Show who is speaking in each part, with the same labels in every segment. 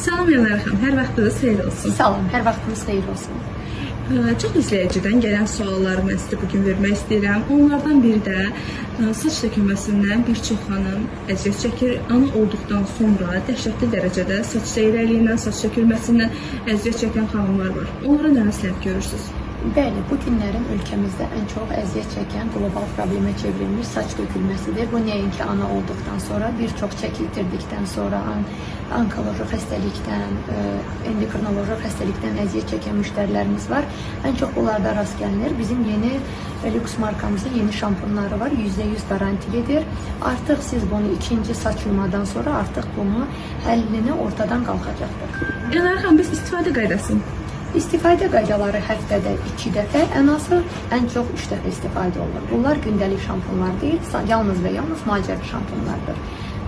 Speaker 1: Salam Elnarə xanım, hər vaxtınız xeyir olsun.
Speaker 2: Salam, hər vaxtınız xeyir olsun.
Speaker 1: Çox izləyicidən gələn sualları mən sizə bugün vermək istəyirəm. Onlardan biri də saç tökülməsindən bir çox xanım əziyyət çəkir. Ana olduqdan sonra dəhşətli dərəcədə saç seyrəkliyindən, saç tökülməsindən əziyyət çəkən xanımlar var. Onlara nə məsləhət görürsünüz?
Speaker 2: Bəli, bu günlərin ölkəmizdə ən çox əziyyət çəkən qlobal problemə çevrilmiş saç tökülməsidir. Bu nəinki ana olduqdan sonra, bir çox çəki itirdikdən sonra, onkoloji xəstəlikdən, endokrinoloji xəstəlikdən əziyyət çəkən müştərilərimiz var. Ən çox bunlarda rast gəlinir. Bizim yeni lüks markamızın yeni şampunları var, %100 garantilidir. Artıq siz bunu ikinci saç yumadan sonra artıq bunu həllini ortadan qalxacaqdır.
Speaker 1: Elnarə xanım, biz istifadə qaydasını
Speaker 2: İstifadə qaydaları həftədə 2 dəfə, ən azı ən çox 3 dəfə istifadə olunur. Bunlar gündəlik şampunlar deyil, yalnız və yalnız macəri şampunlardır.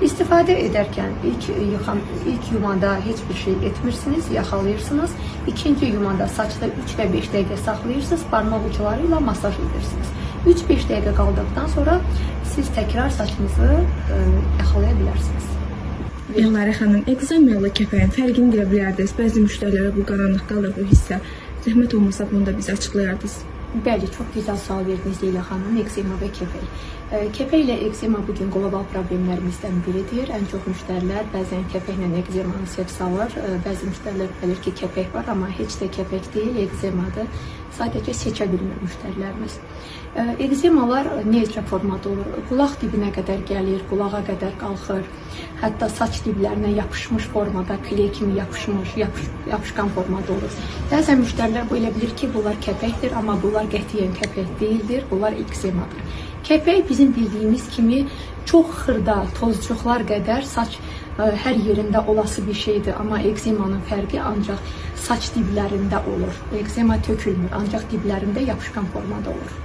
Speaker 2: İstifadə edərkən ilk yumada heç bir şey etmirsiniz, yaxalayırsınız. İkinci yumada saçda 3 və 5 dəqiqə saxlayırsınız, parmaq uçları ilə masaj edirsiniz. 3-5 dəqiqə qaldıqdan sonra siz təkrar saçınızı yaxalaya bilərsiniz.
Speaker 1: Elnarə xanım, ekzemiyayla kəpəyin fərqini deyə bilərdiniz. Bəzi müştərilərə bu qaranlıq qalır, bu hissə. Zəhmət olmasa bunu da bizə açıqlayardınız.
Speaker 2: Bəli, çox gözəl sual verdiniz Leyla xanım, ekzema və kəpək. Kəpək ilə ekzema bugün qlobal problemlərimizdən biridir. Ən çox müştərilər bəzən kəpəklə ekzemanı səhv salır. Bəzi müştərilər bilir ki, kəpək var, amma heç də kəpək deyil, ekzemadır. Sadəcə seçə bilmir müştərilərimiz. Ekzemalar neçə formada olur? Qulaq dibinə qədər gəlir, qulağa qədər qalxır. Hətta saç diblərinə yapışmış formada, kley kimi yapışqan formada olur. Bəzən müştərilər bu elə bilir ki, bunlar kəpəkdir, amma bunlar qətiyyən kəpək deyildir, bunlar ekzemadır. Kəpək bizim bildiyimiz kimi çox xırda, tozcuqlar qədər saç hər yerində olası bir şeydir, amma ekzemanın fərqi ancaq saç diblərində olur. Ekzema tökülmür, ancaq diblərində yapışqan formada olur.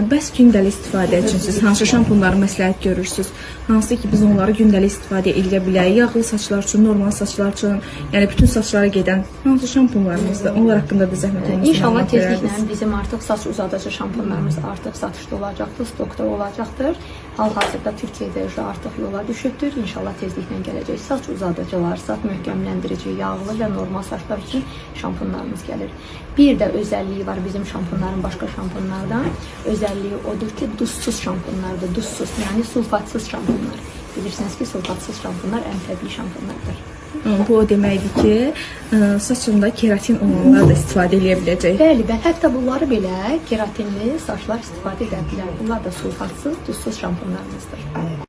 Speaker 1: Bəs gündəlik istifadə üçün siz hansı şampunları məsləhət görürsünüz? Hansı ki, biz onları gündəlik istifadə edə bilərik? Yağlı saçlar üçün, normal saçlar üçün, yəni bütün saçlara gedən hansı şampunlarımızdır? Onlar haqqında da zəhmət olmasın.
Speaker 2: İnşallah tezliklə bizim artıq saç uzadıcı şampunlarımız artıq satışda olacaqdır, stokda olacaqdır. Hal-hazırda Türkiyədə artıq yola düşübdür. İnşallah tezliklə gələcək. Saç uzadıcılar, saç möhkəmləndirici, yağlı və normal saçlar üçün şampunlarımız gəlir. Bir də özəlliyi var bizim şampunların başqa şampunlardan. Özəlliyi odur ki, duzsuz şampunlardır. Duzsuz, yəni sulfatsız şampunlar. Bilirsiniz ki, sulfatsız şampunlar ən təbii şampunlardır.
Speaker 1: Bu o deməkdir ki, saçında keratin olanlar da istifadə edə biləcək.
Speaker 2: Bəli, hətta bunları belə keratinli saçlar istifadə edə bilər. Bunlar da sulfatsız, duzsuz şampunlarımızdır.